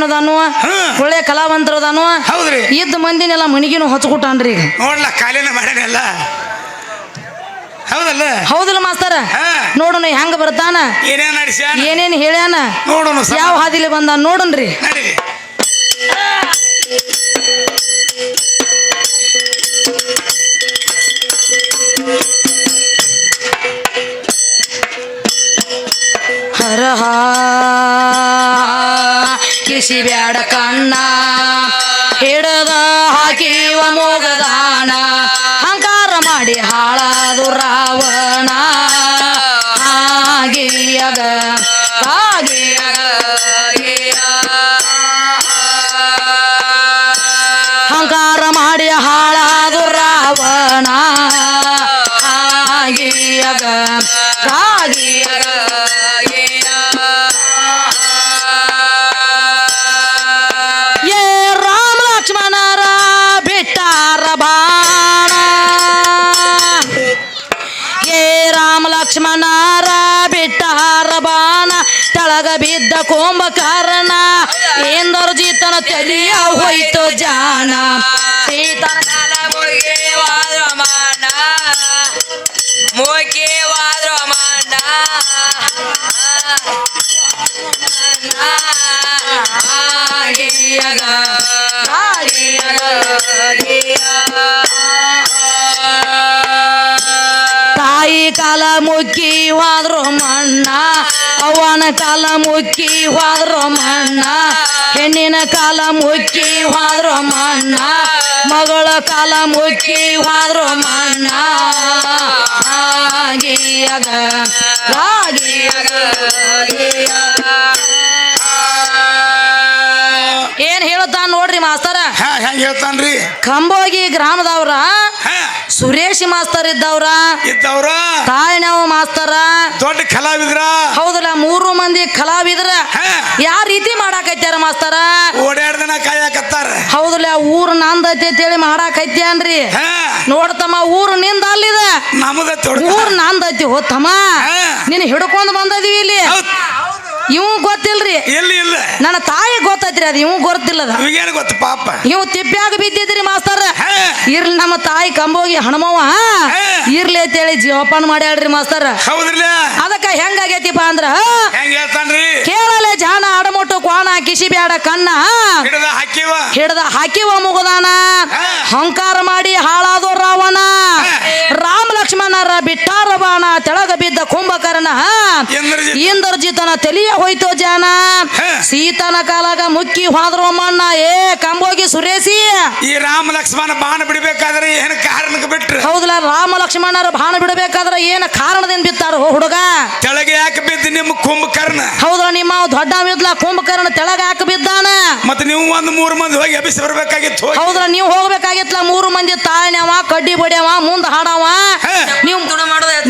ಅದಾನು ಒಳ್ಳೆ ಕಲಾವಂತರದಾನು ಹೌದ್ರಿ ಇದ್ದ ಮಂದಿನೆಲ್ಲ ಮನಿಗಿನೂ ಹಚ್ಕೊಟ್ಟಾನ್ರಿ ಈಗ ನೋಡ್ಲ ಕಾಲಿನ ಮಾಡ್ಯಾನೆಲ್ಲ ಹೌದಲ್ಲ ಹೌದಿಲ್ಲ ಮಾಸ್ತರ ನೋಡೋಣ ಹೆಂಗ ಬರ್ತಾನ ಏನೇನ್ ನಡ್ಸ್ಯಾನ ಏನೇನ್ ಹೇಳ್ಯಾನ ನೋಡೋಣ ಯಾವ ಹಾದಿಲಿ ಬಂದ ನೋಡನ್ರಿ ನಡೀರಿ ಹರಹ ಕಿಸಿ ಬ್ಯಾಡ ಕಣ್ಣ ಹಿಡದ ಹಾಕಿವ ಮೋಗದಾನ ಅಹಂಕಾರ ಮಾಡಿ ಹಾಳಾದು ರಾವಣ ಹಾಗೆಯಗ ಅಹಂಕಾರ ಮಾಡಿ ಹಾಳಾದು ರಾವಣ ಹಾಗೆಯಗ ಲಕ್ಷ್ಮಣರ ಬಿಟ್ಟಾರ ಬಾಣ ತಳಗ ಬಿದ್ದ ಕುಂಭಕರ್ಣ ಇಂದ್ರಜಿತನ ತಲಿಯ ಹೋಯ್ತು ಜಾಣ ಸೀತನ ಕಾಲ ಮುಳುಗೇವಾದ್ರ ಮಾನ ಮುಖೇವಾದ್ರ ಮಾನ ತಾಯಿ ಕಾಲ ಮುಕ್ಕಿ ಹೋದ್ರು ಮಣ್ಣ ಅವನ ಕಾಲ ಮುಕ್ಕಿ ಹೋದ್ರು ಮಣ್ಣ ಹೆಣ್ಣಿನ ಕಾಲ ಮುಕ್ಕಿ ಹೋದ್ರು ಮಣ್ಣ ಮಗಳ ಕಾಲ ಮುಕ್ಕಿ ಹೋದ್ರು ಮಣ್ಣ ಹಾಗೆಯಗ ಏನ್ ಹೇಳ್ತಾನ ನೋಡ್ರಿ ಮಾಸ್ತರ ಹೆಂಗ ಹೇಳ್ತಾನ್ರಿ ಕಂಬೋಗಿ ಗ್ರಾಮದವ್ರ ಸುರೇಶ್ ಮಾಸ್ತರ್ ಇದ್ದವ್ರ ತಾಯಿನವ ಮಾಸ್ತರ ದೊಡ್ಡ ಕಲಾವಿದ್ರ ಹೌದಲ್ಲ 3 ಮಂದಿ ಕಲಾವಿದ್ರ ಯಾವ ರೀತಿ ಮಾಡಾಕೈತ್ಯಾರ ಮಾಸ್ತರ ಓಡಾಡ್ದನ ಕಾಯಕತ್ತಾರ ಹೌದಲ್ಲ ಊರು ನಂದೈತಿ ಅಂತೇಳಿ ಮಾಡಾಕೈತ್ಯಾನ್ರಿ ನೋಡ್ತಮ್ಮ ಊರು ನಿಂದ ಅಲ್ಲಿದ ಊರು ನಂದೈತಿ ಹೋತಮ್ಮ ನೀನ್ ಹಿಡ್ಕೊಂಡ್ ಬಂದದೀವಿ ಇಲ್ಲಿ ಇವ್ ಗೊತ್ತಿಲ್ರಿ ಎಲ್ಲಿ ಇಲ್ಲ ನನ್ನ ತಾಯಿ ಗೊತ್ತೈತ್ರಿ ಅದು ಇವ್ ಗೊತ್ತಿಲ್ಲದ ಗೊತ್ತ ಪಾಪ ಇವ್ ತಿಪ್ಪ್ಯಾಗ ಬಿದ್ದಿದ್ರಿ ಮಾಸ್ತರ ಇರ್ಲಿ ನಮ್ಮ ತಾಯಿ ಕಂಬೋಗಿ ಹಣಮವ್ವ ಇರ್ಲಿ ಅಂತೇಳಿ ಜೀವಪಾನ ಮಾಡ್ಯಾಳ್ರಿ ಮಾಸ್ತರ ಹೌದ್ರಲ್ಲ ಅದಕ್ಕ ಹೆಂಗಾಗೈತಿಪ್ಪ ಅಂದ್ರ ಹೆಂಗ ಹೇಳ್ತಾನ್ರಿ ಕೇಳಲೆ ಜಾನ ಅಡಮೊಟ್ಟು ಕ್ವಾಣ ಕಿಸಿ ಬ್ಯಾಡ ಕಣ್ಣ ಹಿಡದ ಹಾಕಿವ ಮುಗದಾನ ಅಹಂಕಾರ ಮಾಡಿ ಹಾಳಾದೋ ರಾವಣ ರಾಮ ಲಕ್ಷ್ಮಣರ ಬಿಟ್ಟಾರ ಬಾಣ ತೆಳಗ ಬಿದ್ದ ಕುಂಭಕರ್ಣ ಇಂದ್ರಜಿತನ ತಲಿಯ ಹೋಯ್ತು ಜಾನ ಸೀತನ ಕಾಲಾಗ ಮುಕ್ಕಿ ಹೋದ್ರು ಮಣ್ಣ ಏ ಕಂಬೋಗಿ ಸುರೇಶಿ ಈ ರಾಮ ಲಕ್ಷ್ಮಣ ಬಾಣ ಬಿಡಬೇಕಾದ್ರೆ ಏನ್ ಕಾರಣಕ್ಕೆ ಬಿಟ್ರು ಹೌದಲ್ಲ ರಾಮ ಲಕ್ಷ್ಮಣರ ಬಾಣ ಬಿಡಬೇಕಾದ್ರೆ ಏನ ಕಾರಣದಿಂದ ಬಿತ್ತಾರ ಹುಡುಗ ತೆಳಗೆ ಯಾಕೆ ಬಿದ್ದ ನಿಮ್ಮ ಕುಂಭಕರ್ಣ ಹೌದಲ್ಲ ನಿಮ್ಮ ದೊಡ್ಡ ಬಿದ್ಲ ಕುಂಭಕರ್ಣ ತೆಳಗ ಯಾಕೆ ಬಿದ್ದಾನ ಮತ್ತೆ ನೀವು 3 ಮಂದಿ ಹೋಗಿ ಎಬ್ಬಿಸಿ ಬರ್ಬೇಕಾಗಿತ್ತು ಹೌದಲ್ಲ ನೀವು ಹೋಗ್ಬೇಕಾಗಿತ್ತಲ್ಲ 3 ಮಂದಿ ತಾಯಿನವ ಕಡ್ಡಿ ಬಡಿಯವ ಮುಂದ ಹಾಡವ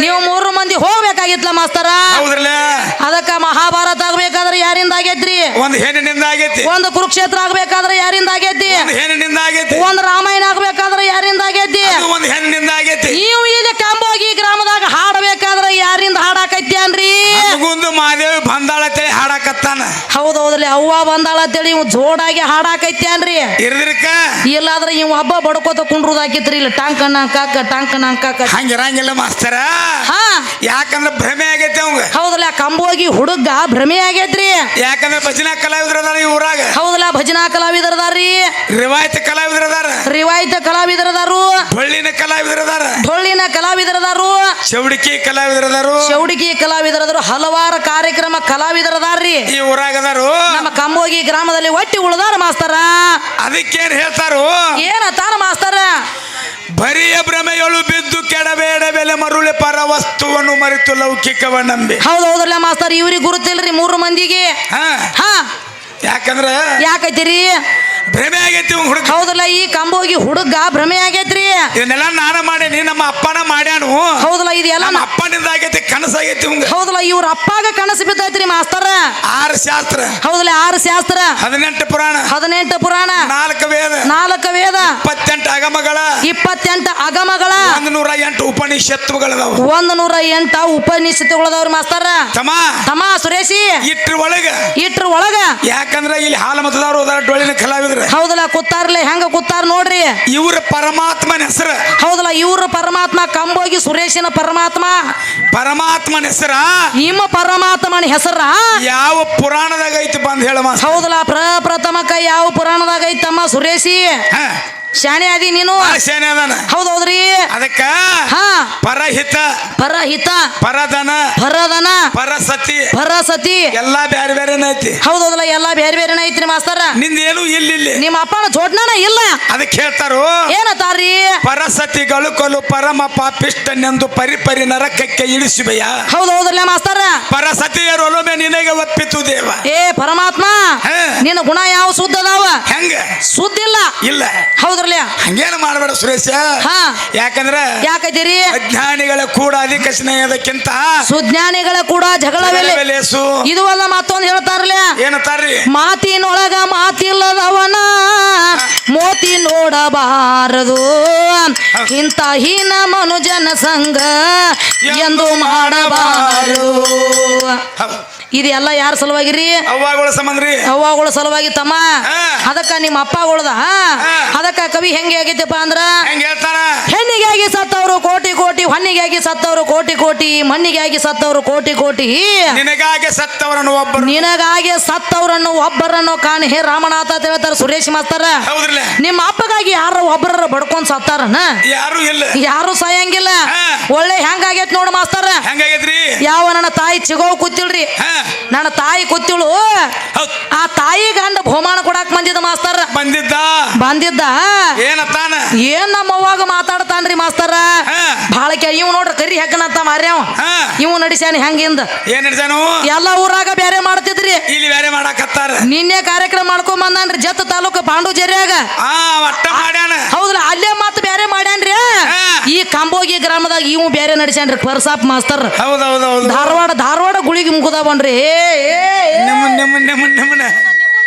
ನೀವು 3 ಮಂದಿ ಹೋಗ್ಬೇಕಾಗಿತ್ತಲ್ಲ ಮಾಸ್ತರ ಅದಕ್ಕ ಮಹಾಭಾರತ ಆಗ್ಬೇಕಾದ್ರೆ ಯಾರಿಂದ ಆಗೈತ್ರಿ ಒಂದು ಹೆಣ್ಣಿನಿಂದ ಆಗೈತಿ ಒಂದು ಕುರುಕ್ಷೇತ್ರ ಆಗ್ಬೇಕಾದ್ರೆ ಯಾರಿಂದ ಆಗೈತಿ ಹೆಣ್ಣಿನಿಂದ ಆಗೈತಿ ಒಂದು ರಾಮಾಯಣ ಆಗ್ಬೇಕಾದ್ರೆ ಯಾರಿಂದ ಆಗೈತಿ ಒಂದು ಹೆಣ್ಣಿನಿಂದ ಆಗೈತಿ ನೀವು ಇಲ್ಲಿ ಕಂಬೋಗಿ ಗ್ರಾಮದಾಗ ಹಾಡಬೇಕಾದ್ರೆ ಯಾರಿಂದ ಹಾಡಾಕೈತ್ಯಾನ್ರಿ ಗುಂದು ಮಾದೇವಿ ಬಂದಾಳತ್ತೇಳಿ ಹಾಡಾಕತ್ತಾನ ಹೌದೌದ್ರಿ ಅವ್ವ ಬಂದಾಳತ್ತೇಳಿ ಇವ್ ಜೋಡಾಗಿ ಹಾಡಾಕೈತ್ಯಾನ್ರಿ ಇರ್ದಿರ್ಕ ಇಲ್ಲಾದ್ರೆ ಇವ್ ಹಬ್ಬ ಬಡ್ಕೋತ ಕುಂಡ್ರುದಾಕಿತ್ರಿ ಇಲ್ಲ ಟಂಕ ಹಂಗಿರಂಗಿಲ್ಲ ಮಾಸ್ತರ ಯಾಕಂದ್ರೆ ಭ್ರಮೆ ಆಗೈತಿ ಅವಂಗ ಹೌದಲ್ಲ ಕಂಬೋಗಿ ಹುಡುಗ ಭ್ರಮೆ ಆಗೈತ್ರಿ ಯಾಕಂದ್ರೆ ಭಜನಾ ಕಲಾವಿದ್ರ ಅದಾರ ಈ ಊರಾಗ ಹೌದಲ್ಲ ಭಜನಾ ಕಲಾವಿದರದಾರಿ ರಿವಾಯತ್ ಕಲಾವಿದರದಾರು ಡೊಳ್ಳಿನ ಕಲಾವಿದರದಾರು ಚೌಡಿಕಿ ಕಲಾವಿದರದಾರು ಹಲವಾರು ಕಾರ್ಯಕ್ರಮ ಕಲಾವಿದರದಾರ್ರಿ ಈ ಊರಾಗ ಅದಾರು ನಮ್ಮ ಕಂಬೋಗಿ ಗ್ರಾಮದಲ್ಲಿ ಒಟ್ಟಿ ಉಳ್ದಾರ ಮಾಸ್ತರ ಅದಕ್ಕೇನ್ ಹೇಳ್ತಾರು ಏನತ್ತಾರ ಮಾಸ್ತರ ಬರಿಯ ಭ್ರಮೆಗಳು ಬಿದ್ದು ಕೆಡಬೇಡ ಬೆಲೆ ಮರುಳೆ ಪರ ವಸ್ತುವನ್ನು ಮರೆತು ಲೌಕಿಕವ ನಂಬಿ ಹೌದೌದ್ರಲ್ಲ ಮಾಸ್ತರ್ ಇವ್ರಿಗೆ ಗುರುತಿಲ್ರಿ 3 ಮಂದಿಗೆ ಯಾಕಂದ್ರ ಯಾಕೈತಿರಿ ಭ್ರಮೆ ಆಗೈತಿ ಹುಡುಗ ಹೌದಲ್ಲ ಈ ಕಂಬೋಗಿ ಹುಡುಗ ಭ್ರಮೆ ಆಗೈತ್ರಿ ಇದನ್ನೆಲ್ಲ ನಾನ ಮಾಡೇನಿ ನಮ್ಮ ಅಪ್ಪನ ಮಾಡ್ಯಾನು ಹೌದಲ್ಲ ಇದೆಲ್ಲ ನಮ್ಮ ಅಪ್ಪನಿಂದ ಆಗೈತಿ ಕನಸಾಗೈತಿ ಹೌದಲ್ಲ ಇವ್ರ ಅಪ್ಪಾಗ ಕನಸು ಬಿದ್ದೈತ್ರಿ ಮಾಸ್ತರ 6 ಶಾಸ್ತ್ರ ಹೌದಲ್ಲ 6 ಶಾಸ್ತ್ರ 18 ಪುರಾಣ 4 ವೇದ 28 ಆಗಮಗಳ 128 ಅಗಮಗಳ 108 ಉಪನಿಷತ್ತುಗಳದಾವ 108 ಉಪನಿಷತ್ತುಗಳದವ್ರ ಮಾಸ್ತರ ತಮ್ಮ ಸುರೇಶಿ ಇಟ್ರ ಒಳಗ ಯಾಕಂದ್ರ ಇಲ್ಲಿ ಹಾಲ ಮತದವ್ರು ಹೋದಾರ ಡೊಳ್ಳಿನ ಕಲಾವಿದ್ರ ಹೌದಲ್ಲ ಕೂತಾರ್ಲೆ ಹೆಂಗ ಕೂತಾರ ನೋಡ್ರಿ ಇವ್ರ ಪರಮಾತ್ಮನ ಹೆಸರು ಹೌದಲ್ಲ ಇವ್ರ ಪರಮಾತ್ಮ ಕಂಬೋಗಿ ಸುರೇಶಿನ ಪರಮಾತ್ಮನ ಹೆಸರ ನಿಮ್ಮ ಪರಮಾತ್ಮನ ಹೆಸರ ಯಾವ ಪುರಾಣದಾಗ ಐತಿ ಬಂದ್ ಹೇಳ ಹೌದಲ್ಲ ಪ್ರಥಮಕ್ಕ ಯಾವ ಪುರಾಣದಾಗ ಐತಮ್ಮ ಸುರೇಶಿ ಶಾಣೆ ಅದಿ ನೀನು ಶಾಣೆ ಅದಾನ ಹೌದೌದ್ರಿ ಅದಕ್ಕ ಪರಹಿತ ಪರದನ ಪರಸತಿ ಎಲ್ಲಾ ಬ್ಯಾರೆ ಬೇರೆನ ಐತಿ ಹೌದೌದಲ್ಲ ಎಲ್ಲಾ ಬೇರೆ ಬೇರೆನ ಐತ್ರಿ ಮಾಸ್ತರ ನಿಂದೇನು ಇಲ್ಲಿ ನಿಮ್ಮ ಅಪ್ಪನ ಜೋಡ್ನಾನ ಇಲ್ಲ ಅದಕ್ಕೆ ಹೇಳ್ತಾರು ಏನತಾರ್ರಿ ಪರಸತಿಗಳು ಕೊಲು ಪರಮ ಪಾಪಿಷ್ಟನೆಂದು ಪರಿಪರಿ ನರಕಕ್ಕೆ ಇಳಿಸುವೆಯ ಹೌದೌದ್ರಲ್ಲ ಮಾಸ್ತರ ಪರಸತಿಯರು ಒಲೊಮ್ಮೆ ನಿನಗೆ ಒಪ್ಪಿತು ದೇವ ಪರಮಾತ್ಮ ನಿನ್ನ ಗುಣ ಯಾವ ಸುದ್ದ ಅದಾವ ಹೆಂಗ ಸುದ್ದಿಲ್ಲ ಇಲ್ಲ ಹೌದ್ರಲ್ಲ ಹಂಗೇನು ಮಾಡಬೇಡ ಸುರೇಶ ಯಾಕಂದ್ರ ಯಾಕೈತಿರಿ ಅಜ್ಞಾನಿಗಳ ಕೂಡ ಅಧಿಕ ಸ್ನೇಹದಕ್ಕಿಂತ ಸುಜ್ಞಾನಿಗಳ ಕೂಡ ಜಗಳವೆಲೆ ಇದು ಅಲ್ಲ ಮತ್ತೊಂದು ಹೇಳ್ತಾರಲ್ಲ ಏನಂತಾರ್ರಿ ಮಾತಿನೊಳಗ ಮಾತಿಲ್ಲದವನ ಮೋತಿ ನೋಡಬಾರದು ಇಂಥ ಹೀನ ಮನುಜನ ಸಂಗ ಎಂದು ಮಾಡಬಾರದು ಇದೆಲ್ಲ ಯಾರ ಸಲುವಾಗಿರಿ ಅವ್ವಗಳ ಸಲುವಾಗಿ ತಮ್ಮ ಅದಕ್ಕ ನಿಮ್ಮ ಅಪ್ಪಗಳದ ಅದಕ್ಕ ಕವಿ ಹೆಂಗೆ ಆಗೈತಪ್ಪ ಅಂದ್ರ ಹೆಣ್ಣಿಗಾಗಿ ಸತ್ತವರು ಕೋಟಿ ಕೋಟಿ ಹೊನ್ನಿಗಾಗಿ ಸತ್ತವರು ಕೋಟಿ ಕೋಟಿ ಮಣ್ಣಿಗಾಗಿ ಸತ್ತವರು ಕೋಟಿ ಕೋಟಿ ನಿನಗಾಗಿ ಸತ್ತವರನ್ನು ಒಬ್ಬರನ್ನು ಕಾಣಿ ಹೇ ರಾಮನಾಥ ಅಂತ ಹೇಳ್ತಾರ ಸುರೇಶ್ ಮಾಸ್ತರ ನಿಮ್ಮ ಅಪ್ಪಗಾಗಿ ಯಾರ ಒಬ್ಬರ ಬಡ್ಕೊಂಡ್ ಸತ್ತಾರನ ಯಾರು ಸಾಯಂಗಿಲ್ಲ ಒಳ್ಳೆ ಹೆಂಗಾಗೈತ್ ನೋಡು ಮಾಸ್ತರ ಯಾವ ನನ್ನ ತಾಯಿ ಚಿಗೋವ್ ಕೂತಿಲ್ರಿ ನನ್ನ ತಾಯಿ ಕೂತಿಳು ಆ ತಾಯಿ ಗಂಡ ಬಹುಮಾನ ಕೊಡಾಕ್ ಬಂದಿದ್ದ ಮಾಸ್ತರ ಬಂದಿದ್ದ ಏನ್ ನಮ್ಮವ್ವಾಗ ಮಾತಾಡ್ತಾನ್ರಿ ಮಾಸ್ತರ ಬಾಳಕೆ ಇವ್ ನೋಡ್ರಿ ಕರಿ ಹೆಕ್ಕನಂತ ಮಾರ್ಯಾವ ಇವ್ ನಡಿಸ್ಯಾನ ಹೆಂಗಿಂದ ಎಲ್ಲ ಊರಾಗ ಬೇರೆ ಮಾಡ್ತಿದ್ರಿ ಇಲ್ಲಿ ಬೇರೆ ಮಾಡಾಕತ್ತಾರ ನಿನ್ನೆ ಕಾರ್ಯಕ್ರಮ ಮಾಡ್ಕೊಂಡ್ ಬಂದಾನ್ರಿ ಜತ್ ತಾಲೂಕು ಪಾಂಡುಜೇರಿಯಾಗ ಹೌದಲ್ಲ ಅಲ್ಲೇ ಮತ್ ಬೇರೆ ಮಾಡ್ಯಾನ್ರಿ ಈ ಕಂಬೋಗಿ ಗ್ರಾಮದಾಗ ಇವ್ ಬೇರೆ ನಡಿಸ್ಯಾನ್ರಿ ಪರ್ಸಾಪ್ ಮಾಸ್ತರ್ ಧಾರವಾಡ ಗುಳಿಗೆ ಮುಗುದ ಬನ್ರಿ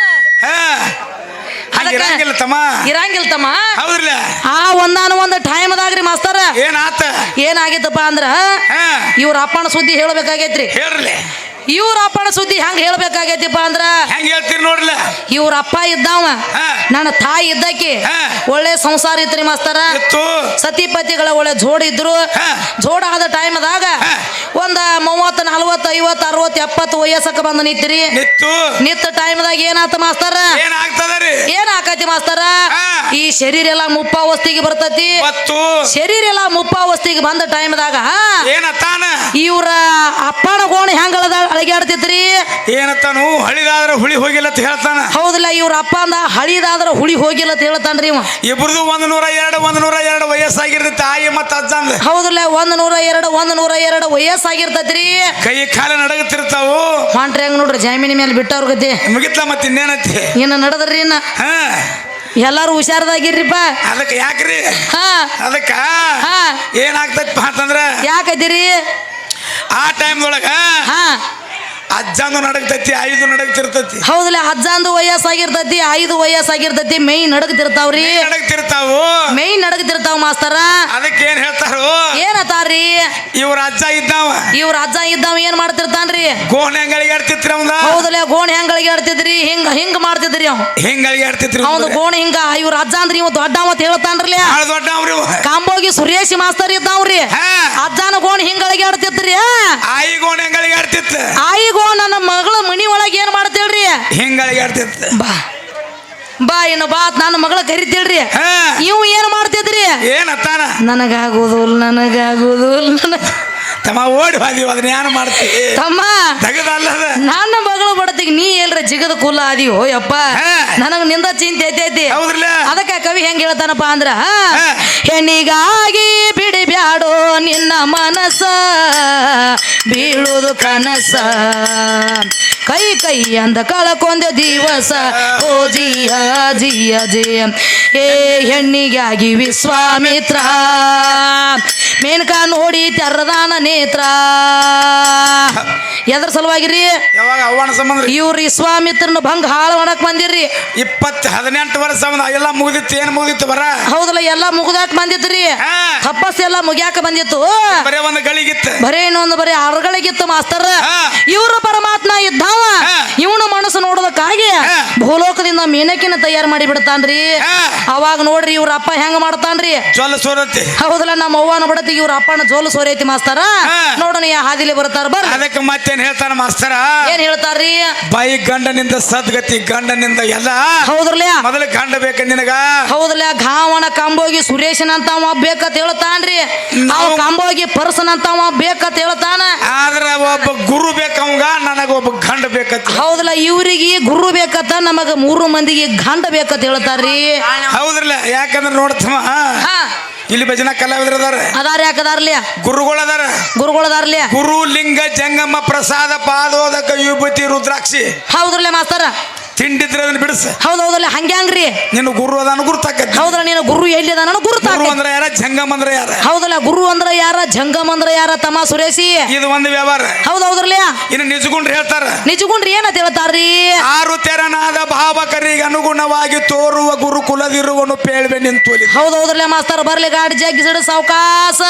ಇರಂಗಿಲ್ಲ ತಮ್ಮ ಆ ಒಂದಾನ ಟೈಮ್ದಾಗ್ರಿ ಮಾಸ್ತರ ಏನಾಗಿತ್ತಪ್ಪ ಅಂದ್ರ ಇವ್ರ ಅಪ್ಪನ ಸುದ್ದಿ ಹೇಳ್ಬೇಕಾಗೈತ್ರಿ ಇವ್ರ ಅಪ್ಪನ ಸುದ್ದಿ ಹೆಂಗ್ ಹೇಳ್ಬೇಕಾಗೈತಿಪ್ಪ ಅಂದ್ರ ಹೆಂಗ್ ಹೇಳ್ತೀರಿ ನೋಡ್ಲ ಇವ್ರ ಅಪ್ಪ ಇದ್ದಾವ ನನ್ನ ತಾಯಿ ಇದ್ದಕ್ಕೆ ಒಳ್ಳೆ ಸಂಸಾರ ಇತ್ರಿ ಮಾಸ್ತರ ಸತಿಪತಿಗಳ ಒಳ್ಳೆ ಜೋಡ್ ಇದ್ರು ಜೋಡ ಆದ ಟೈಮ್ದಾಗ ಒಂದ 30 40 50 60 70 ವಯಸ್ಸಕ್ಕೆ ಬಂದು ನಿಂತಿರಿ ನಿತ್ತ ಟೈಮ್ದಾಗ ಏನಾತ ಮಾಸ್ತರ ಏನಾಕತಿ ಮಾಸ್ತರ ಈ ಶರೀರ ಎಲ್ಲ ಮುಪ್ಪಾವಸ್ಥೆಗೆ ಬರ್ತತಿ ಶರೀರ ಎಲ್ಲ ಮುಪ್ಪಾವಸ್ಥೆಗೆ ಬಂದ ಟೈಮ್ದಾಗ ಇವ್ರ ಅಪ್ಪನ ಗೋಣ ಹೆಂಗ ಅಳಗ್ಯಾಡ್ತಿದ್ರಿ ಏನತ್ತಾನು ಹಳಿದಾದ್ರ ಹುಳಿ ಹೋಗಿಲ್ಲ ಅಂತ ಹೇಳ್ತಾನ ಹೌದಿಲ್ಲ ಇವ್ರ ಅಪ್ಪ ಅಂದ ಹಳಿದಾದ್ರ ಹುಳಿ ಹೋಗಿಲ್ಲ ಅಂತ ಹೇಳ್ತಾನ್ರಿ ಇವ ಇಬ್ರದು 102 ವಯಸ್ಸಾಗಿರ್ತೈತಿ ತಾಯಿ ಮತ್ತ ಅಜ್ಜ ಅಂದ ಹೌದಿಲ್ಲ 102 ವಯಸ್ಸಾಗಿರ್ತೈತ್ರಿ ಕೈ ಕಾಲ ನಡಗತಿರ್ತಾವು ಹೊಂಟ್ರಿ ಹೆಂಗ್ ನೋಡ್ರಿ ಜಾಮೀನಿ ಮೇಲೆ ಬಿಟ್ಟವ್ರ ಗತಿ ಮುಗಿತ್ಲ ಮತ್ತ ಇನ್ನೇನತಿ ಇನ್ನ ನಡದ್ರಿ ಇನ್ನ ಎಲ್ಲಾರು ಹುಷಾರದಾಗಿರ್ರಿಪ್ಪ ಅದಕ್ಕೆ ಯಾಕ್ರಿ ಅದಕ್ಕ ಏನಾಗ್ತೈತಿ ಅಂತಂದ್ರ ಯಾಕದಿರಿ ಆ ಟೈಮ್ದೊಳಗ ಅಜ್ಜಂದು ನಡಗ್ತೈತಿ 5 ನಡಗ್ತಿರ್ತೈತಿ ಹೌದಲ್ಲ ಅಜ್ಜಂದು ವಯಸ್ಸಾಗಿರ್ತೈತಿ 5 ವಯಸ್ಸಾಗಿರ್ತೈತಿ ಮೈ ನಡಗ್ತಿರ್ತಾವ್ರಿ ಮೈ ನಡಗ್ತಿರ್ತಾವ ಮಾಸ್ತರ ಅದಕ್ಕೆ ಏನ್ ಹೇಳ್ತಾರು ಏನತಾರ್ರಿ ಇವ್ರ ಅಜ್ಜ ಇದ್ದಾವ ಏನ್ ಮಾಡ್ತಿರ್ತಾನ್ರಿ ಗೋಣೆ ಹೆಂಗಳಿಗೆ ಆಡ್ತಿತ್ರಿ ಅವಂದ ಹೌದಲ್ಲ ಗೋಣೆ ಹೆಂಗಳಿಗೆ ಆಡ್ತಿದ್ರಿ ಹಿಂಗ ಮಾಡ್ತಿದ್ರಿ ಅವ್ ಹೆಂಗಳಿಗೆ ಆಡ್ತಿತ್ರಿ ಹೌದು ಗೋಣೆ ಹಿಂಗ ಇವ್ರ ಅಜ್ಜ ಅಂದ್ರಿ ಇವ್ ದೊಡ್ಡವ ಅಂತ ಹೇಳ್ತಾನ್ರಿ ದೊಡ್ಡವ್ರಿ ಕಾಂಬೋಗಿ ಸುರೇಶ್ ಮಾಸ್ತರ್ ಇದ್ದಾವ್ರಿ ಅಜ್ಜನ ಗೋಣೆ ಹಿಂಗಳಿಗೆ ಆಡ್ತಿತ್ರಿ ಆಯಿ ಗೋಣೆ ಹೆಂಗಳಿಗೆ ಆಡ್ತಿತ್ತು ನನ್ನ ಮಗಳ ಮನಿ ಒಳಗೆ ಏನ್ ಮಾಡ್ತೇಳ್ರಿ ಹಿಂಗಳಿಗೆ ಆಡ್ತಿತ್ತು ಬಾ ಇನ್ನು ಬಾ ನನ್ನ ಮಗಳ ಕರಿತೇಳ್ರಿ ಇವ್ ಏನ್ ಮಾಡ್ತಿದ್ರಿ ಏನತ್ತಾನ ನನಗಾಗೋದಿಲ್ಲ ತಮ್ಮ ಓಡಿ ಹೋದಿವ ಅದನ್ನ ಏನ್ ಮಾಡ್ತಿ ತಮ್ಮ ತಗದಲ್ಲದ ನನ್ನ ಮಗಳು ಬಡತಿಗೆ ನೀ ಎಲ್ರ ಜಿಗದ ಕುಲ್ಲ ಆದಿಯೋ ಯಪ್ಪ ನನಗ ನಿಂದ ಚಿಂತೆ ಐತೈತಿ ಅದಕ್ಕೆ ಕವಿ ಹೆಂಗ್ ಹೇಳ್ತಾನಪ್ಪ ಅಂದ್ರ ಹೆಣ್ಣಿಗಾಗಿ ಬಿಡಿಬ್ಯಾಡೋ ನಿನ್ನ ಮನಸ್ಸ ಬೀಳುದು ಕನಸ ಕೈ ಕೈ ಅಂದ ಕಳಕೊಂದೆ ದಿವಸ ಓ ಜಿಯ ಜಿಯ ಜಿಯ ಏ ಹೆಣ್ಣಿಗಾಗಿ ವಿಶ್ವಾಮಿತ್ರ ಮೇನಕ ನೋಡಿ ತೆರದಾನ ನೇತ್ರ ಎದ್ರ ಸಲುವಾಗಿರಿ ಯಾವಾಗ ಅವ್ವನ ಸಂಬಂಧ ಇವ್ರು ವಿಶ್ವಾಮಿತ್ರನ ಭಂಗ ಹಾಳು ಮಾಡಕ್ ಬಂದಿರ್ರಿ 18 ವರ್ಷ ಸಂಬಂಧ ಎಲ್ಲ ಮುಗಿದಿತ್ತು ಏನ್ ಮುಗಿದಿತ್ತು ಬರ ಹೌದಲ್ಲ ಎಲ್ಲ ಮುಗ್ದಾಕ್ ಬಂದಿತ್ರಿ ತಪಸ್ ಎಲ್ಲ ಮುಗ್ಯಾಕ ಬಂದಿತ್ತು ಬರೇ ಒಂದು ಗಳಿಗಿತ್ತು ಬರೇ ಇನ್ನೊಂದು ಬರೀ ಆರುಗಳಿಗಿತ್ತು ಮಾಸ್ತರ್ ಇವ್ರು ಪರಮಾತ್ಮ ಇದ್ದಾವ ಇವನು ಮನಸ್ಸು ನೋಡೋದಕ್ಕಾಗಿ ಭೂಲೋಕದಿಂದ ಮೀನಕಿನ ತಯಾರು ಮಾಡಿ ಬಿಡ್ತಾನ್ರಿ ಅವಾಗ ನೋಡ್ರಿ ಇವ್ರ ಅಪ್ಪ ಹೆಂಗ ಮಾಡ್ತಾನ್ರಿ ಜೋಲ ಸೋರತಿ ಹೌದಲ್ಲ ನಮ್ಮ ಅವ್ವನ ಬಡತಿ ಇವ್ರ ಅಪ್ಪನ ಜೋಲು ಸೋರೈತಿ ಮಾಸ್ತರ ನೋಡೋಣ ಯಾ ಹಾದಿಲಿ ಬರ್ತಾರ ಬರ್ರಿ ಅದಕ್ಕೆ ಮತ್ತೇನ್ ಹೇಳ್ತಾನ ಮಾಸ್ತರ ಏನ್ ಹೇಳ್ತಾರ್ರಿ ಬಾಯಿ ಗಂಡನಿಂದ ಸದ್ಗತಿ ಗಂಡನಿಂದ ಎಲ್ಲ ಹೌದ್ರಲ್ಲ ಮೊದಲು ಗಂಡ ಬೇಕ ನಿನಗ ಹೌದಲ್ಲ ಘಾವನ ಕಂಬೋಗಿ ಸುರೇಶನ್ ಅಂತ ಅವ ಬೇಕಂತ ಹೇಳ್ತಾನ್ರಿ ಅವ ಕಂಬೋಗಿ ಪರ್ಸನ್ ಅಂತ ಅವ ಬೇಕಂತ ಹೇಳ್ತಾನ ಆದ್ರ ಒಬ್ಬ ಗುರು ಬೇಕವಂಗ ನನಗ ಒಬ್ಬ ಗಂಡ ಬೇಕತ್ತ ಹೌದಲ್ಲ ಇವ್ರಿಗೆ ಗುರು ಬೇಕತ್ತ ನಮಗ 3 ಮಂದಿಗೆ ಗಂಡ ಬೇಕಂತ ಹೇಳ್ತಾರ್ರಿ ಹೌದ್ರಲ್ಲ ಯಾಕಂದ್ರೆ ನೋಡ್ತಮ್ಮ ಇಲ್ಲಿ ಭಜನಾ ಕಲಾವಿದ್ರ ಅದಾರ ಯಾಕದಾರ್ಲಿ ಗುರುಗಳದಾರ್ಲಿ ಗುರು ಲಿಂಗ ಜಂಗಮ ಪ್ರಸಾದ ಪಾದೋದಕ ವಿಭೂತಿ ರುದ್ರಾಕ್ಷಿ ಹೌದ್ರಲ್ಲ ಮಾಸ್ತರ ತಿಂಡಿದ್ರೆ ಅದನ್ನ ಬಿಡಿಸ ಹೌದೌದಲ್ಲ ಹಂಗ್ಯಾಂಗ್ರಿ ನಿನ್ನ ಗುರು ಅದಾನ ಗುರುತಾಕತ್ ಹೌದಲ್ಲ ನೀನು ಗುರು ಎಲ್ಲಿ ಅದಾನ ಗುರುತಾಕ ಅಂದ್ರೆ ಯಾರ ಜಂಗಮ ಅಂದ್ರೆ ಯಾರ ಹೌದಲ್ಲ ಗುರು ಅಂದ್ರ ಯಾರ ಜಂಗಮ ಅಂದ್ರ ಯಾರ ತಮ್ಮ ಸುರೇಶಿ ಇದು ಒಂದು ವ್ಯವಹಾರ ಹೌದೌದ್ರಲ್ಲ ಇನ್ನು ನಿಜಗುಂಡ್ರಿ ಹೇಳ್ತಾರ ನಿಜಗುಂಡ್ರಿ ಏನಂತ ಹೇಳ್ತಾರ್ರಿ ಆರು ತೆರನಾದ ಭಾವಕರಿಗೆ ಅನುಗುಣವಾಗಿ ತೋರುವ ಗುರುಕುಲದಿರುವನು ಪೇಳ್ವೆ ನಿಂತು ಹೌದೌದ್ರಲ್ಲ ಮಾಸ್ತರ್ ಬರ್ಲಿ ಗಾಡಿ ಜಗ್ಗಿ ಸಿಡು ಸಾವಕಾಸ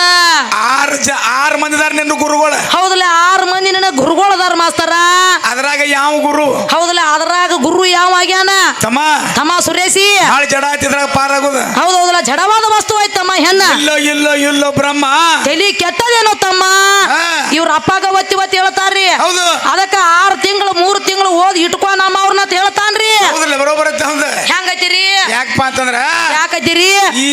6 ಮಂದಿದಾರ ನಿನ್ನ ಗುರುಗಳು ಹೌದಲ್ಲ 6 ಮಂದಿ ನಿನ್ನ ಗುರುಗಳದಾರ ಮಾಸ್ತರ ಅದ್ರಾಗ ಯಾವ ಗುರು ಹೌದಲ್ಲ ಅದ್ರಾಗ ಗುರು ಯಾವ ಆಗ್ಯಾನ ತಮ್ಮ ಸುರೇಶಿ ಭಾಳ ಜಡ ಆಯ್ತಿದ್ರಾಗ ಪಾರಾಗೋದು ಹೌದೌದಲ್ಲ ಜಡವಾದ ವಸ್ತು ಆಯ್ತಮ್ಮ ಹೆಣ್ಣ ಇಲ್ಲೋ ಬ್ರಹ್ಮ ತಲಿ ಕೆಟ್ಟದೇನೋ ತಮ್ಮ ಇವ್ರ ಅಪ್ಪಾಗ ಒತ್ತಿ ಹೇಳ್ತಾರ್ರಿ ಹೌದು ಅದಕ್ಕ 6 ತಿಂಗಳು 3 ತಿಂಗಳು ಓದಿ ಇಟ್ಕೊ ನಮ್ಮ ಅವ್ರನ್ನ ಹೇಳ್ತಾನ್ರಿ ಬರೋಬರ ಹೆಂಗೈತಿರಿ ಯಾಕಪ್ಪ ಅಂತಂದ್ರ ಯಾಕೈತಿರಿ ಈ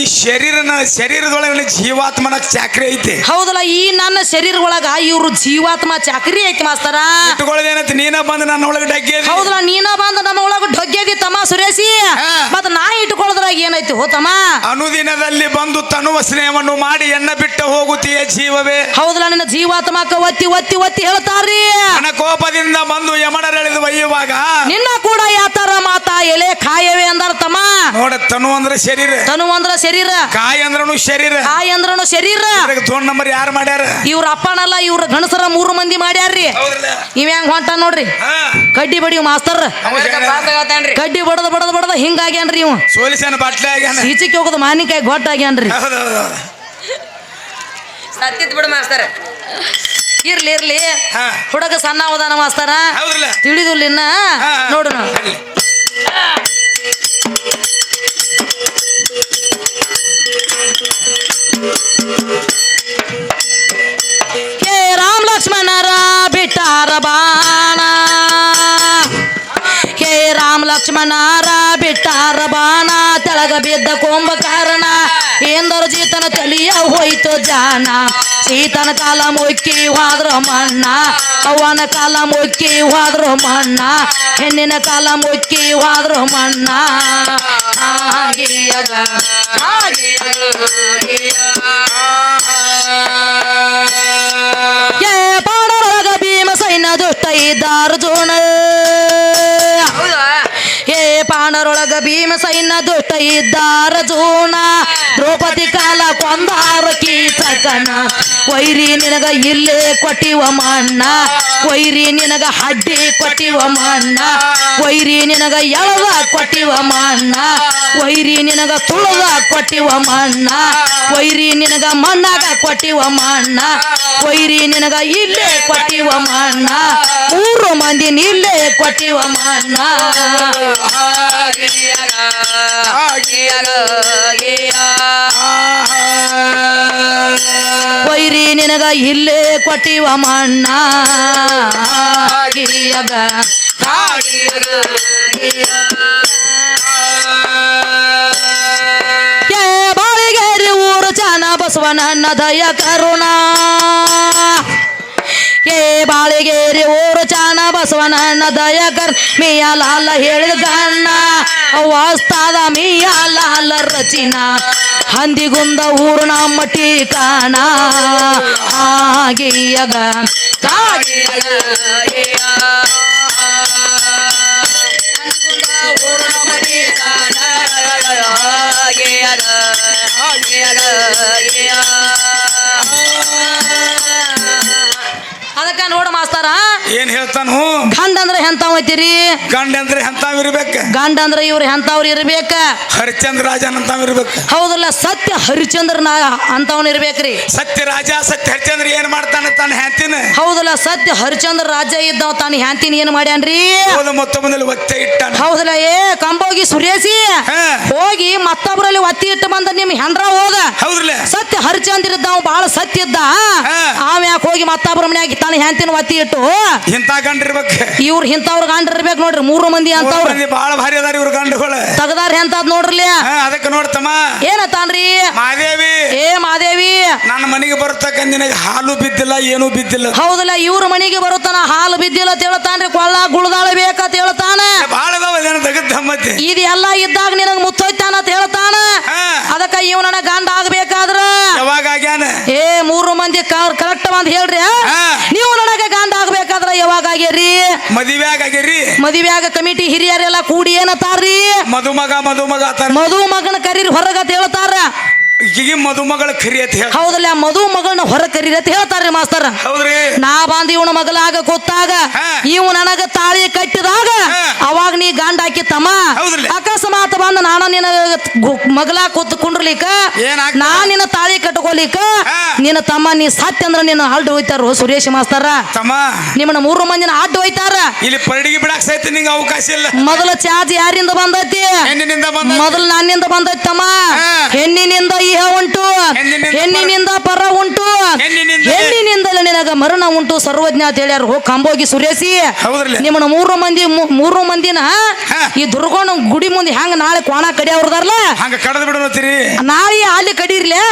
ಶರೀರದೊಳಗೆ ಜೀವಾತ್ಮನ ಚಾಕ್ರಿ ಐತಿ ಹೌದಲ್ಲ ಈ ನನ್ನ ಶರೀರ ಒಳಗ ಇವ್ರು ಜೀವಾತ್ಮ ಚಾಕ್ರಿ ಐತಿ ಮಾಸ್ತರ ಇಟ್ಕೊಳ್ಳೋದೇನೈತಿ ನೀನ ಬಂದು ನನ್ನ ಒಳಗೆ ಡಗ್ಗೆ ಹೌದಲ್ಲ ನೀನ ಬಂದು ನಮ್ಮ ಒಳಗ ಡೊಗ್ಗೆದಿ ತಮ್ಮ ಸುರೇಶಿ ಮತ್ತ ನಾ ಇಟ್ಕೊಳ್ಳೋದ್ರಾಗ ಏನೈತಿ ಹೋತಮ್ಮ ಅನುದಿನದಲ್ಲಿ ಬಂದು ತನುವ ಸ್ನೇಹವನ್ನು ಮಾಡಿ ಎನ್ನ ಬಿಟ್ಟ ಹೋಗುತ್ತೀಯ ಜೀವವೇ ಹೌದಲ್ಲ ನಿನ್ನ ಜೀವಾತ್ಮಕ ಒತ್ತಿ ಹೇಳ್ತಾರ್ರಿ ನನ್ನ ಕೋಪದಿಂದ ಬಂದು ಯಮನರೆಳೆದು ಒಯ್ಯುವಾಗ ನಿನ್ನ ಕೂಡ ಯಾತರ ಮಾತಾ ಎಲೆ ಕಾಯವೇ ಅಂದಾರ ತಮ್ಮ ನೋಡ ತನು ಅಂದ್ರೆ ಶರೀರ ಕಾಯ ಅಂದ್ರನು ಶರೀರ ದೊಡ್ಡ ನಂಬರ್ ಯಾರು ಮಾಡ್ಯಾರ ಇವ್ರ ಅಪ್ಪನಲ್ಲ ಇವ್ರ ಗಣಸರ 3 ಮಂದಿ ಮಾಡ್ಯಾರ್ರಿ ಇವ್ ಹೆಂಗ್ ಹೊಂಟ ನೋಡ್ರಿ ಕಡ್ಡಿ ಬಡಿ ಮಾಸ್ತರ್ ಕಡ್ಡಿ ಬಡದ ಹಿಂಗಾಗ್ಯಾನ್ರಿ ಇವ್ ಸೋಲಿಸನ ಬಾಟ್ಲೆ ಆಗ್ಯಾನ ಈಚಿಗೆ ಹೋಗೋದು ಮಾನಿಕಾಯಿ ಗೊಟ್ಟ ಆಗ್ಯಾನ್ರಿ ಸತ್ತಿತ್ ಬಿಡು ಮಾಸ್ತರ್ ಇರ್ಲಿ ಹುಡುಗ ಸಣ್ಣ ಹೋದಾನ ಮಾಸ್ತರ ತಿಳಿದಿಲ್ಲ ಇನ್ನ ನೋಡೋಣ ಹೇ ರಾಮ ಲಕ್ಷ್ಮಣರ ಬಿಟ್ಟಾರ ಬಾಣ ಹೇ ರಾಮ ಲಕ್ಷ್ಮಣರ ಬಿಟ್ಟಾರ ಬಾಣ ತೆಳಗ ಬಿದ್ದ ಕುಂಭಕರ್ಣ ಎಂದರು ಜೀತನ ತಲಿಯ ಹೋಯ್ತು ಜಾನ ಸೀತನ ಕಾಲ ಮುಕ್ಕಿ ಹೋದ್ರ ಮಣ್ಣ ಅವನ ಕಾಲ ಮುಕ್ಕಿ ಹೋದ್ರ ಮಣ್ಣ ಹೆಣ್ಣಿನ ಕಾಲ ಮುಕ್ಕಿ ಹೋದ್ರ ಮಣ್ಣ ಬಾಣರೊಳಗ ಭೀಮ ಸೈನ್ಯ ದುಷ್ಟ ಇದ್ದಾರ ಜೋಣ ಪಾಂಡರೊಳಗ ಭೀಮ ಸೈನ್ಯ ದುಷ್ಟ ಇದ್ದಾರ ಜೋಣ ದ್ರೌಪದಿ ಕಾಲ ಕೊಂದಾರ ಕೀಚಕನ ವೈರಿ ನಿನಗ ಇಲ್ಲೇ ಕೊಟ್ಟಿವ ಮಣ್ಣ ವೈರಿ ನಿನಗ ಹಡ್ಡಿ ಕೊಟ್ಟಿವ ಮಣ್ಣ ವೈರಿ ನಿನಗ ಎಳದ ಕೊಟ್ಟಿವ ಮಣ್ಣ ವೈರಿ ನಿನಗ ತುಳದ ಕೊಟ್ಟಿವ ಮಣ್ಣ ವೈರಿ ನಿನಗ ಮಣ್ಣಾಗ ಕೊಟ್ಟಿವ ಮಣ್ಣ ವೈರಿ ನಿನಗ ಇಲ್ಲೇ ಕೊಟ್ಟಿವ ಮಣ್ಣ 3 ಮಂದಿ ಇಲ್ಲೇ ಕೊಟ್ಟಿವ ಮಣ್ಣ ವೈರಿ ನಿನಗ ಇಲ್ಲೇ ಕೊಟ್ಟಿವ ಮಣ್ಣ ಬಾಳಿಗೇರಿ ಊರು ಜಾನ ಬಸವನನ್ನ ದಯ ಕರುಣ ಬಾಳಿಗೇರಿ ಊರು ಚಾನ ಬಸವನನ್ನ ದಯಕರ್ ಮಿಯಾ ಲಾಲ ಹೇಳಿದ ಗಣ್ಣ ವಾಸ್ತಾದ ಮಿಯಾ ಲಾಲ ರಚಿನ ಹಂದಿಗುಂದ ಊರು ನಮ್ಮ ಟೀಕಾಣ ಆಗಿಯಗ ಅದಕ್ಕ ನೋಡ ಮಾಸ್ತಾರ ಏನ್ ಹೇಳ್ತಾನು ಗಂಡ ಅಂದ್ರೆ ಎಂತಾವ್ ಐತಿರಿ ಗಂಡ ಅಂದ್ರೆ ಎಂತಾವ್ ಇರ್ಬೇಕ ಗಂಡ ಅಂದ್ರೆ ಇವ್ರು ಎಂತಾವ್ರು ಇರ್ಬೇಕ ಹರಿಶ್ಚಂದ್ರ ರಾಜನ್ ಅಂತಾವ್ ಇರ್ಬೇಕ ಹೌದಲ್ಲ ಸತ್ಯ ಹರಿಚಂದ್ರನ ಅಂತವನ್ ಇರ್ಬೇಕ್ರಿ ಸತ್ಯ ರಾಜ ಸತ್ಯ ಹರಿಶ್ಚಂದ್ರ ಏನ್ ಮಾಡ್ತಾನ ತಾನ ಹ್ಯಾಂತಿನ ಹೌದಲ್ಲ ಸತ್ಯ ಹರಿಚಂದ್ರ ರಾಜ ಇದ್ದವ ತಾನು ಹ್ಯಾಂತಿನ ಏನ್ ಮಾಡ್ಯಾನ್ರಿ ಹೋದ ಮೊತ್ತೊಂದಲ್ಲಿ ಒತ್ತೆ ಇಟ್ಟಾನ ಹೌದಲ್ಲ ಏ ಕಂಬೋಗಿ ಸುರೇಶಿ ಹೋಗಿ ಮತ್ತೊಬ್ರಲ್ಲಿ ಒತ್ತಿ ಇಟ್ಟು ಬಂದ ನಿಮ್ ಹೆಂಡ್ರ ಹೋದ ಹೌದ್ರಲ್ಲ ಸತ್ಯ ಹರಿಚಂದ್ರ ಇದ್ದವ ಬಾಳ ಸತ್ಯ ಇದ್ದ ಆಮ್ಯಾಕ ಹೋಗಿ ಮತ್ತೊಬ್ರ ಮನ್ಯಾಗ ತಾನು ಹ್ಯಾಂತಿನ ಒತ್ತಿ ಇಟ್ಟು ಇಂತ ಗಂಡ ಇರ್ಬೇಕ ಇವ್ರು ಇಂಥವ್ರ ಗಂಡ ಇರ್ಬೇಕು ನೋಡ್ರಿ 3 ಮಂದಿ ಅಂತವ್ರ ಬಾಳ ಭಾರಿ ಅದಾರ ಇವ್ರ ಗಂಡುಗಳು ತಗದಾರ ಎಂತದ್ ನೋಡ್ರಲಿ ಅದಕ್ಕೆ ನೋಡ್ತಮ್ಮ ಏನತ್ತಾನ್ರಿ ಮಾದೇವಿ ಏ ಮಾದೇವಿ ನನ್ನ ಮನೆಗೆ ಬರ್ತಕ್ಕ ನಿನಗೆ ಹಾಲು ಬಿದ್ದಿಲ್ಲ ಏನೂ ಬಿದ್ದಿಲ್ಲ ಹೌದಲ್ಲ ಇವ್ರ ಮನೆಗೆ ಬರುತ್ತಾನ ಹಾಲು ಬಿದ್ದಿಲ್ಲ ಅಂತ ಹೇಳ್ತಾನ್ರಿ ಕೊಳ್ಳ ಗುಳದಾಳ ಬೇಕಂತ ಹೇಳ್ತಾನ ಬಾಳ ಅದಾವ ತಗದ್ದಮ್ಮತ್ತೆ ಇದೆಲ್ಲ ಇದ್ದಾಗ ನಿನಗ್ ಮುತ್ತೋಯ್ತಾನ ಅಂತ ಹೇಳ್ತಾನ ಅದಕ್ಕ ಇವ್ ನನ್ನ ಗಂಡ ಆಗ್ಬೇಕಾದ್ರ ಯಾವಾಗ ಆಗ್ಯಾನ ಏ 3 ಮಂದಿ ಕರೆಕ್ಟ್ ಅಂತ ಹೇಳ್ರಿ ನೀವು ನನಗೆ ಗಂಡ ಆಗ್ಬೇಕಾದ್ರ ಯಾವಾಗ ಆಗ್ಯಾರಿ ಮದುವೆಯಾಗ ಆಗ್ಯಾರಿ ಮದುವೆಯಾಗ ಕಮಿಟಿ ಹಿರಿಯರೆಲ್ಲ ಕೂಡಿ ಏನತ್ತಾರ್ರಿ ಮದುಮಗ ಆತಾರ ಮಧು ಮಗನ ಕರೀರಿ ಹೊರಗ ಅಂತ ಹೇಳ್ತಾರ ಈಗ ಮದುಮಗಳ ಕರಿ ಅಂತ ಹೇಳಿ ಹೌದಲ್ಲ ಮಧು ಮಗಳನ್ನ ಹೊರ ಕರೀರಿ ಅಂತ ಹೇಳ್ತಾರ್ರಿ ಮಾಸ್ತರ ಹೌದ್ರಿ ನಾ ಬಂದ್ ಇವನ ಮಗಲಾಗ ಕೂತಾಗ ಇವ್ ನನಗ ತಾಳಿ ಕಟ್ಟಿದಾಗ ಅವಾಗ ನೀ ಗಂಡ ಹಾಕಿತ್ತಮ್ಮ ಅಕಸ್ಮಾತ್ ಬಂದ ನಾನ ನಿನ್ನ ಮಗಲ ಕೂತ್ ಕುಂಡ್ರಲಿಕ್ಕ ನಾ ನಿನ್ನ ತಾಳಿ ಕಟ್ಕೊಲಿಕ್ಕ ನಿನ್ನ ತಮ್ಮ ನೀ ಸತ್ಯ ಅಂದ್ರ ನಿನ್ನ ಅಡ್ಡ ಹೋಯ್ತಾರ ಸುರೇಶ್ ಮಾಸ್ತರ ತಮ್ಮ ನಿಮ್ಮನ್ನ 3 ಮಂದಿನ ಅಡ್ಡ ಹೋಯ್ತಾರ ಇಲ್ಲಿ ಪರಡಿಗೆ ಬಿಡಾಕ್ ಸಹಿತ ನಿಂಗೆ ಅವಕಾಶ ಇಲ್ಲ ಮೊದಲ ಚಾರ್ಜ್ ಯಾರಿಂದ ಬಂದೈತಿ ಮೊದಲು ನನ್ನಿಂದ ಬಂದೈತಿ ತಮ್ಮ ಹೆಣ್ಣಿನಿಂದ ಇಹ ಉಂಟು ಹೆಣ್ಣಿನಿಂದ ಪರ ಉಂಟು ಹೆಣ್ಣಿನಿಂದಲೇ ನಿನಗ ಮರಣ ಉಂಟು ಸರ್ವಜ್ಞ ಅಂತ ಹೇಳ್ಯಾರ ಹೋಗಿ ಕಂಬೋಗಿ ಸುರೇಶಿ ನಿಮ್ಮನ್ನ 3 ಮಂದಿನ ಈ ದುರ್ಗೋಣ ಗುಡಿ ಮುಂದೆ ಹೆಂಗ ನಾಳೆ ಕೋಣ ಕಡಿಯವ್ರದಾರಲ್ಲ ಹಂಗ ಕಡದ್ ಬಿಡೋತೀರಿ ನಾಳೆ ಅಲ್ಲಿ ಕಡೀರ್ಲೆ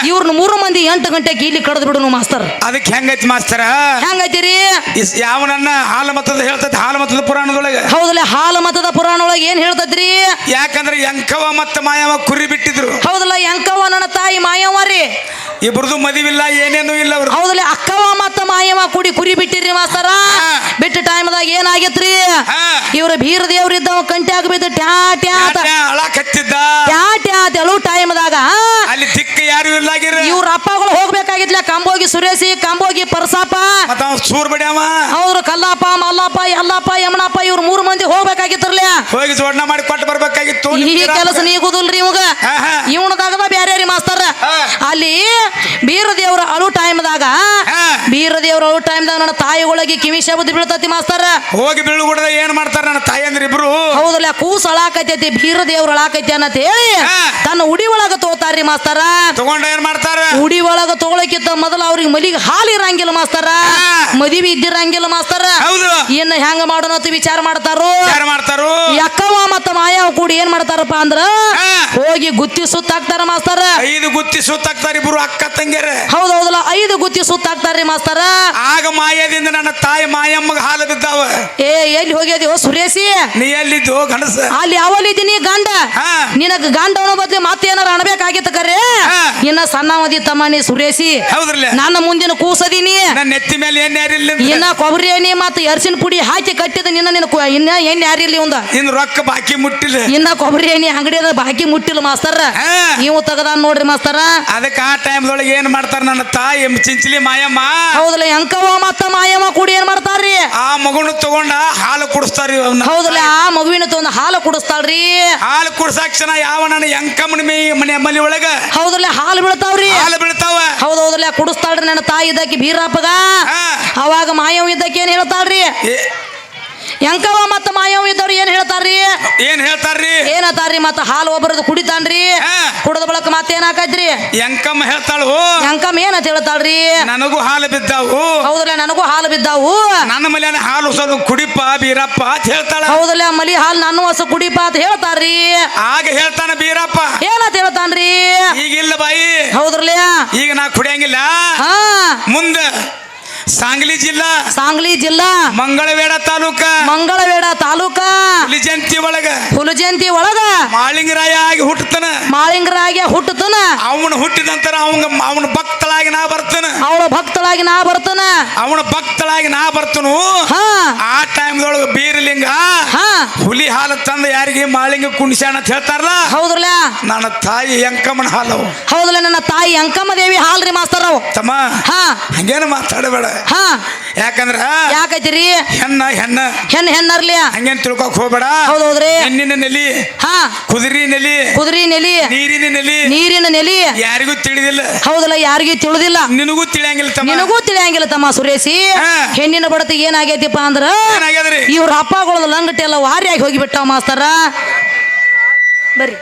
ಇವ್ರನ್ನ 3 ಮಂದಿ 8 ಗಂಟೆಗೆ ಇಲ್ಲಿ ಕಡದ್ ಬಿಡೋನು ಮಾಸ್ತರ್ ಅದಕ್ಕೆ ಹೆಂಗೈತಿ ಮಾಸ್ತರ ಹೆಂಗೈತಿರಿ ಯಾವ ನನ್ನ ಹಾಲ ಮತದ ಹೇಳ್ತೈತಿ ಹಾಲ ಮತದ ಪುರಾಣದೊಳಗೆ ಹೌದಲ್ಲ ಹಾಲ ಮತದ ಪುರಾಣ ಒಳಗೆ ಏನ್ ಹೇಳ್ತೈತ್ರಿ ಯಾಕಂದ್ರೆ ಎಂಕವ ಮತ್ತ ಮಾಯವ ಕುರಿ ಬಿಟ್ಟಿದ್ರು ಹೌದಲ್ಲ ಎಂಕವ ನನ್ನ ತಾಯಿ ಮಾಯವ ರೀ ಇಬ್ರದು ಮದುವಿಲ್ಲ ಏನೇನು ಇಲ್ಲ ಅವ್ರು ಹೌದಲ್ಲ ಅಕ್ಕವ ಮತ್ತ ಮಾಯವ ಕೂಡಿ ಕುರಿ ಬಿಟ್ಟಿರಿ ಮಾಸ್ತರ ಬಿಟ್ಟ ಟೈಮ್ದಾಗ ಏನಾಗೈತ್ರಿ ಇವ್ರ ಬೀರ ದೇವ್ರ ಇದ್ದವ ಕಂಟ್ಯಾಗ ಬಿದ್ದು ಟ್ಯಾ ಟ್ಯಾ ಅಳಕತ್ತಿದ್ದ ಟ್ಯಾ ಟ್ಯಾ ತೆಳು ಟೈಮ್ದಾಗ ಅಲ್ಲಿ ದಿಕ್ಕ ಯಾರು ಇಲ್ಲಾಗಿರ ಇವ್ರ ಅಪ್ಪಗಳು ಹೋಗ್ಬೇಕಾಗಿದ್ಲ ಕಂಬೋಗಿ ಸುರೇಶಿ ಕಂಬೋಗಿ ಪರಸಾಪ ಮತ್ತ ಸೂರ್ ಬಡಿಯವ ಅವ್ರು ಕಲ್ಲಪ್ಪ ಮಲ್ಲಪ್ಪ ಯಲ್ಲಪ್ಪ ಯಮನಪ್ಪ ಇವ್ರ 3 ಮಂದಿ ಹೋಗ್ಬೇಕಾಗಿತ್ತರ್ಲ ಹೋಗಿ ಜೋಡಣೆ ಮಾಡಿ ಕೊಟ್ಟು ಬರ್ಬೇಕಾಗಿತ್ತು ಈ ಕೆಲಸ ನೀಗುದಿಲ್ರಿ ಇವಾಗ ಇವನದಾಗದ ಬ್ಯಾರೆ ರೀ ಮಾಸ್ತರ ಅಲ್ಲಿ ಬೀರ ದೇವ್ರ ಅಳು ಟೈಮ್ದಾಗ ಬೀರ ದೇವ್ರ ಅಳು ಟೈಮ್ದಾಗ ನನ್ನ ತಾಯಿ ಒಳಗೆ ಕಿವಿ ಶಬ್ದ ಬೀಳ್ತತಿ ಮಾಸ್ತರ ಹೋಗಿ ಬೀಳುಗುಡ್ದ ಏನ್ ಮಾಡ್ತಾರ ನನ್ನ ತಾಯಿ ಅಂದ್ರೆ ಇಬ್ರು ಹೌದಲ್ಲ ಕೂಸ್ ಅಳಾಕೈತಿ ಬೀರ ದೇವ್ರ ಅಳಾಕೈತಿ ಅನ್ನತ್ ಹೇಳಿ ತನ್ನ ಉಡಿ ಒಳಗ ತಗೋತಾರ್ರಿ ಮಾಸ್ತರ ತಗೊಂಡ ಏನ್ ಮಾಡ್ತಾರ ಉಡಿ ಒಳಗ ತಗೊಳಕಿತ್ತ ಮೊದಲ ಅವ್ರಿಗೆ ಮಲಿಗೆ ಹಾಲು ಇರಂಗಿಲ್ಲ ಮಾಸ್ತರ ಮದುವೆ ಇದ್ದಿರಂಗಿಲ್ಲ ಮಾಸ್ತರ ಇನ್ನ ಹೆಂಗ ಮಾಡೋಣತ್ ವಿಚಾರ ಮಾಡ್ತಾರೋ ಯಕ್ಕವ ಮತ್ತ ಮಾಯಾವ ಕೂಡಿ ಏನ್ ಮಾಡ್ತಾರಪ್ಪ ಅಂದ್ರ ಹೋಗಿ ಗುತ್ತಿ ಸುತ್ತಾಕ್ತಾರ ಮಾಸ್ತರ 5 ಗುತ್ತಿ ಸುತ್ತಾಕ್ತಾರ ಇಬ್ರು ಅಕ್ಕ ತಂಗಿಯರ ಹೌದೌದಲ್ಲ 5 ಗುತ್ತಿ ಸುತ್ತಾಕ್ತಾರ್ರಿ ಮಾಸ್ತರ ಆಗ ಮಾಯದಿಂದ ನನ್ನ ತಾಯಿ ಮಾಯಮ್ಮಗ ಹಾಲು ಬಿದ್ದಾವ ಏ ಎಲ್ಲಿ ಹೋಗ್ಯದಿ ಸುರೇಶಿ ನೀ ಎಲ್ಲಿದ್ದು ಗಣಸ ಅಲ್ಲಿ ಯಾವಲ್ಲಿದ್ದೀನಿ ಗಂಡ ನಿನಗ ಗಂಡವನ ಬದ್ಲಿ ಮತ್ತೆ ಏನಾರ ಅಣಬೇಕಾಗಿತ್ತ ಕರೆ ಇನ್ನ ಸಣ್ಣವದಿ ತಮ್ಮ ನೀ ಸುರೇಶಿ ಹೌದ್ರಲ್ಲ ನನ್ನ ಮುಂದಿನ ಕೂಸದೀನಿ ನನ್ನ ನೆತ್ತಿ ಮೇಲೆ ಎಣ್ಣೆ ಯಾರಿಲ್ಲ ಇನ್ನ ಕೊಬ್ಬರಿ ಎಣ್ಣೆ ಮತ್ತೆ ಅರಿಶಿನ ಪುಡಿ ಹಾಕಿ ಕಟ್ಟಿದ ಇನ್ನ ಎಣ್ಣೆ ಯಾರಿರ್ಲಿ ಒಂದ ಇನ್ನು ರೊಕ್ಕ ಬಾಕಿ ಮುಟ್ಟಿಲ್ಲ ಇನ್ನ ಕೊಬ್ಬರಿ ಎಣ್ಣೆ ಅಂಗಡಿಯದ ಬಾಕಿ ಮುಟ್ಟಿಲ್ಲ ಮಾಸ್ತರ ಇವು ತಗದಾನ ನೋಡ್ರಿ ಮಾಸ್ತರ ಅದಕ್ಕೆ ಆ ಟೈಮ್ದೊಳಗೆ ಏನ್ ಮಾಡ್ತಾರ ನನ್ನ ತಾಯಿ ಚಿಂಚಲಿ ಮಾಯಮ್ಮ ಹೌದಲ್ಲ ಅಂಕವ ಮತ್ತ ಮಾಯಮ್ಮ ಕೂಡಿ ಏನ್ ಮಾಡ್ತಾರ್ರಿ ಆ ಮಗುನ ತಗೊಂಡ ಹಾಲು ಕುಡಿಸ್ತಾರ ಹೌದಲ್ಲ ಆ ಮಗುವಿನ ತಗೊಂಡ ಹಾಲು ಕುಡಿಸ್ತಾಳ್ರಿ ಹಾಲು ಕುಡ್ಸಾಕ್ಷಣ ಯಾವ ನನ್ನ ಎಂಕಮ್ಮನ ಮನೆ ಒಳಗ ಹೌದಲ್ಲ ಹಾಲು ಬೀಳ್ತಾವ್ರಿ ಹಾಲು ಬೀಳ್ತಾವ ಹೌದೌದಲ್ಲ ಕುಡಿಸ್ತಾಳ್ರಿ ನನ್ನ ತಾಯಿ ಇದ್ದಕ್ಕೆ ಬೀರಪ್ಪಗ ಅವಾಗ ಮಾಯವ್ ಇದ್ದಕ್ಕೆ ಏನ್ ಹೇಳ್ತಾಳ್ರಿ ಎಂಕವ ಮತ್ತ ಮಾಯವ್ ಇದ್ದವ್ರು ಏನ್ ಹೇಳ್ತಾರ್ರಿ ಏನತಾರ್ರಿ ಮತ್ತ ಹಾಲು ಒಬ್ಬರದು ಕುಡಿತಾನ್ರಿ ಕುಡದ ಬಳಕ ಮತ್ತೇನ್ ಹಾಕೈತ್ರಿ ಎಂಕಮ್ಮ ಹೇಳ್ತಾಳು ಎಂಕಮ್ಮ ಏನಂತ ಹೇಳ್ತಾಳ್ರಿ ನನಗೂ ಹಾಲು ಬಿದ್ದಾವು ಹೌದಲ್ಲ ನನಗೂ ಹಾಲು ಬಿದ್ದಾವು ನನ್ನ ಮಲ್ಯಾನ ಹಾಲು ಸ್ವಲ್ಪ ಕುಡಿಪ ಬೀರಪ್ಪ ಅಂತ ಹೇಳ್ತಾಳ ಹೌದಲ್ಲ ಮಲಿ ಹಾಲು ನನ್ನ ಹೊಸ ಕುಡಿಪ ಅಂತ ಹೇಳ್ತಾರ್ರಿ ಆಗ ಹೇಳ್ತಾನ ಬೀರಪ್ಪ ಏನಂತ ಹೇಳ್ತಾನ್ರಿ ಈಗಿಲ್ಲ ಬಾಯಿ ಹೌದ್ರಲ್ಲ ಈಗ ನಾ ಕುಡಿಯಂಗಿಲ್ಲ ಮುಂದೆ ಸಾಂಗ್ಲಿ ಜಿಲ್ಲಾ ಮಂಗಳವೇಡ ತಾಲೂಕ ಹುಲಜಂತಿ ಒಳಗ ಮಾಳಿಂಗರಾಯ ಆಗಿ ಹುಟ್ಟತನ ಮಾಳಿಂಗರಾಗೆ ಹುಟ್ಟತನ ಅವನು ಹುಟ್ಟಿದ ನಂತರ ಅವನ ಭಕ್ತಳಾಗಿ ನಾ ಬರ್ತೇನೆ ಅವಳ ಭಕ್ತಳಾಗಿ ನಾ ಬರ್ತನ ಅವನ ಭಕ್ತಳಾಗಿ ನಾ ಬರ್ತನು ಹಾ ಆ ಟೈಮ್ದೊಳಗೆ ಬೀರಲಿಂಗ ಹಾ ಹುಲಿ ಹಾಲು ತಂದು ಯಾರಿಗೆ ಮಾಳಿಂಗ ಕುಣಿಸ್ಯಾಣ ಅಂತ ಹೇಳ್ತಾರಲ್ಲ ಹೌದ್ರಲ್ಲ ನನ್ನ ತಾಯಿ ಎಂಕಮ್ಮನ ಹಾಲು ಹೌದಲ್ಲ ನನ್ನ ತಾಯಿ ಅಂಕಮ್ಮ ದೇವಿ ಹಾಲ್ರಿ ಮಾಸ್ತರ್ ಅವು ತಮ್ಮ ಹಾ ಹಂಗೇನು ಮಾತಾಡಬೇಡ ಹಾ ಯಾಕಂದ್ರ ಯಾಕೈತಿರಿ ಹೆಣ್ಣ ಹೆಣ್ಣರ್ಲಿ ಹಂಗೇನ್ ತಿಳ್ಕೊಕ್ ಹೋಗ್ಬೇಡ ಹೌದೌದ್ರಿ ಹೆಣ್ಣಿನ ನೆಲಿ ಹಾ ಕುದುರಿ ನೆಲಿ ಕುದುರಿ ನೆಲಿ ನೀರಿನ ನೆಲಿ ನೀರಿನ ನೆಲಿ ಯಾರಿಗೂ ತಿಳಿದಿಲ್ಲ ಹೌದಲ್ಲ ಯಾರಿಗೂ ತಿಳಿದಿಲ್ಲ ನಿನಗೂ ತಿಳಿಯಂಗಿಲ್ಲ ತಮ್ಮ ನಿನಗೂ ತಿಳಿಯಂಗಿಲ್ಲ ತಮ್ಮ ಸುರೇಶಿ ಹಾ. ಹೆಣ್ಣಿನ ಬಡತಿ ಏನಾಗೈತಿಪ್ಪ ಅಂದ್ರ ಏನಾಗ್ಯದ್ರಿ ಇವ್ರ ಅಪ್ಪಗಳದ ಲಂಗಟಿ ಎಲ್ಲ ವಾರಿಯಾಗಿ ಹೋಗಿಬಿಟ್ಟಾವ ಮಾಸ್ತರ ಬರ್ರಿ